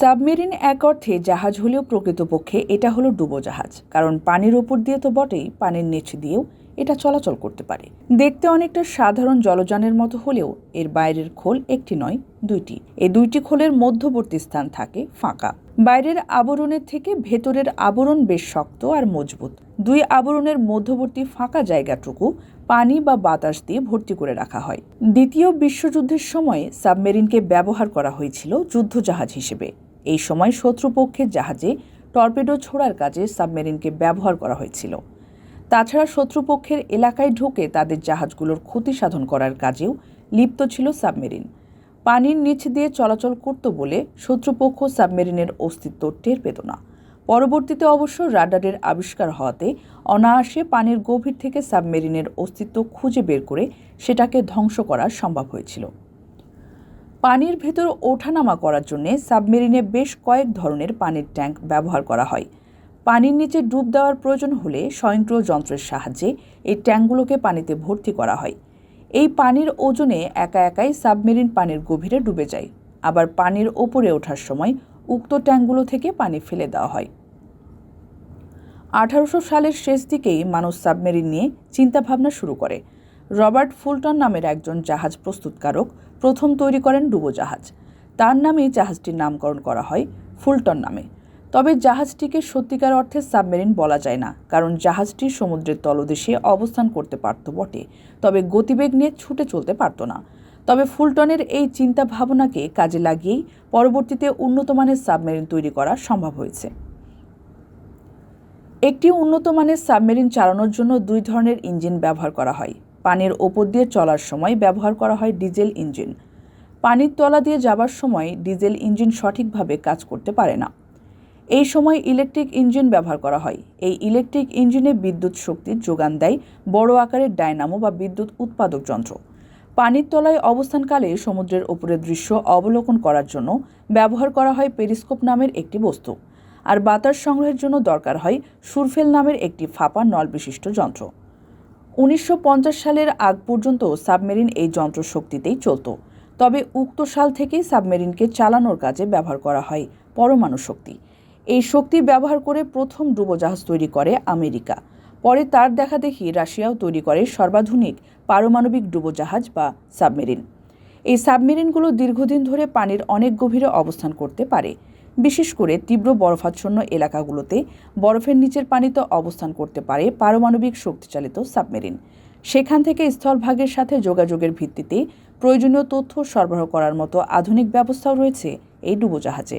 Submarine এক অর্থে জাহাজ হলেও প্রকৃতপক্ষে এটা হলো ডুবোজাহাজ। কারণ পানির ওপর দিয়ে তো বটেই, পানির নিচ দিয়েও এটা চলাচল করতে পারে। দেখতে অনেকটা সাধারণ জলযানের মতো হলেও এর বাইরের খোল একটি নয়, দুইটি। এই দুইটি খোলের মধ্যবর্তী স্থান থাকে ফাঁকা। বাইরের আবরণের থেকে ভেতরের আবরণ বেশ শক্ত আর মজবুত। দুই আবরণের মধ্যবর্তী ফাঁকা জায়গাটুকু পানি বা বাতাস দিয়ে ভর্তি করে রাখা হয়। দ্বিতীয় বিশ্বযুদ্ধের সময় সাবমেরিনকে ব্যবহার করা হয়েছিল যুদ্ধজাহাজ হিসেবে। এই সময় শত্রুপক্ষের জাহাজে টর্পেডো ছোড়ার কাজে সাবমেরিনকে ব্যবহার করা হয়েছিল। তাছাড়া শত্রুপক্ষের এলাকায় ঢুকে তাদের জাহাজগুলোর ক্ষতি সাধন করার কাজেও লিপ্ত ছিল সাবমেরিন। পানির নিচ দিয়ে চলাচল করত বলে শত্রুপক্ষ সাবমেরিনের অস্তিত্ব টের পেত না। পরবর্তীতে অবশ্য রাডারের আবিষ্কার হওয়াতে অনায়াসে পানির গভীর থেকে সাবমেরিনের অস্তিত্ব খুঁজে বের করে সেটাকে ধ্বংস করা সম্ভব হয়েছিল। পানির ভেতর ওঠানামা করার জন্য সাবমেরিনে বেশ কয়েক ধরনের পানির ট্যাঙ্ক ব্যবহার করা হয়। পানির নিচে ডুব দেওয়ার প্রয়োজন হলে স্বয়ংক্রিয় যন্ত্রের সাহায্যে এই ট্যাঙ্কগুলোকে পানিতে ভর্তি করা হয়। এই পানির ওজনে একা একাই সাবমেরিন পানির গভীরে ডুবে যায়। আবার পানির ওপরে ওঠার সময় উক্ত ট্যাঙ্কগুলো থেকে পানি ফেলে দেওয়া হয়। 1800 সালের শেষ দিকেই মানুষ সাবমেরিন নিয়ে চিন্তাভাবনা শুরু করে। রবার্ট ফুলটন নামের একজন জাহাজ প্রস্তুতকারক প্রথম তৈরি করেন ডুবোজাহাজ। তার নামেই জাহাজটির নামকরণ করা হয় ফুলটন নামে। তবে জাহাজটিকে সত্যিকার অর্থে সাবমেরিন বলা যায় না, কারণ জাহাজটি সমুদ্রের তলদেশে অবস্থান করতে পারত বটে, তবে গতিবেগ নিয়ে ছুটে চলতে পারত না। তবে ফুলটনের এই চিন্তা ভাবনাকে কাজে লাগিয়েই পরবর্তীতে উন্নত মানের সাবমেরিন তৈরি করা সম্ভব হয়েছে। একটি উন্নত মানের সাবমেরিন চালানোর জন্য দুই ধরনের ইঞ্জিন ব্যবহার করা হয়। পানির ওপর দিয়ে চলার সময় ব্যবহার করা হয় ডিজেল ইঞ্জিন। পানির তলা দিয়ে যাবার সময় ডিজেল ইঞ্জিন সঠিকভাবে কাজ করতে পারে না। এই সময় ইলেকট্রিক ইঞ্জিন ব্যবহার করা হয়। এই ইলেকট্রিক ইঞ্জিনে বিদ্যুৎ শক্তির যোগান দেয় বড় আকারের ডায়নামো বা বিদ্যুৎ উৎপাদক যন্ত্র। পানির তলায় অবস্থানকালে সমুদ্রের উপরের দৃশ্য অবলোকন করার জন্য ব্যবহার করা হয় পেরিস্কোপ নামের একটি বস্তু। আর বাতাস সংগ্রহের জন্য দরকার হয় সুরফেল নামের একটি ফাঁপা নল বিশিষ্ট যন্ত্র। 1950 সালের আগ পর্যন্ত সাবমেরিন এই যন্ত্র শক্তিতেই চলত। তবে উক্ত সাল থেকেই সাবমেরিনকে চালানোর কাজে ব্যবহার করা হয় পরমাণু শক্তি। এই শক্তি ব্যবহার করে প্রথম ডুবোজাহাজ তৈরি করে আমেরিকা। পরে তার দেখাদেখি রাশিয়াও তৈরি করে সর্বাধুনিক পারমাণবিক ডুবোজাহাজ বা সাবমেরিন। এই সাবমেরিনগুলো দীর্ঘদিন ধরে পানির অনেক গভীরে অবস্থান করতে পারে। বিশেষ করে তীব্র বরফাচ্ছন্ন এলাকাগুলোতে বরফের নিচের পানিতে অবস্থান করতে পারে পারমাণবিক শক্তিচালিত সাবমেরিন। সেখান থেকে স্থলভাগের সাথে যোগাযোগের ভিত্তিতে প্রয়োজনীয় তথ্য সরবরাহ করার মতো আধুনিক ব্যবস্থাও রয়েছে এই ডুবোজাহাজে।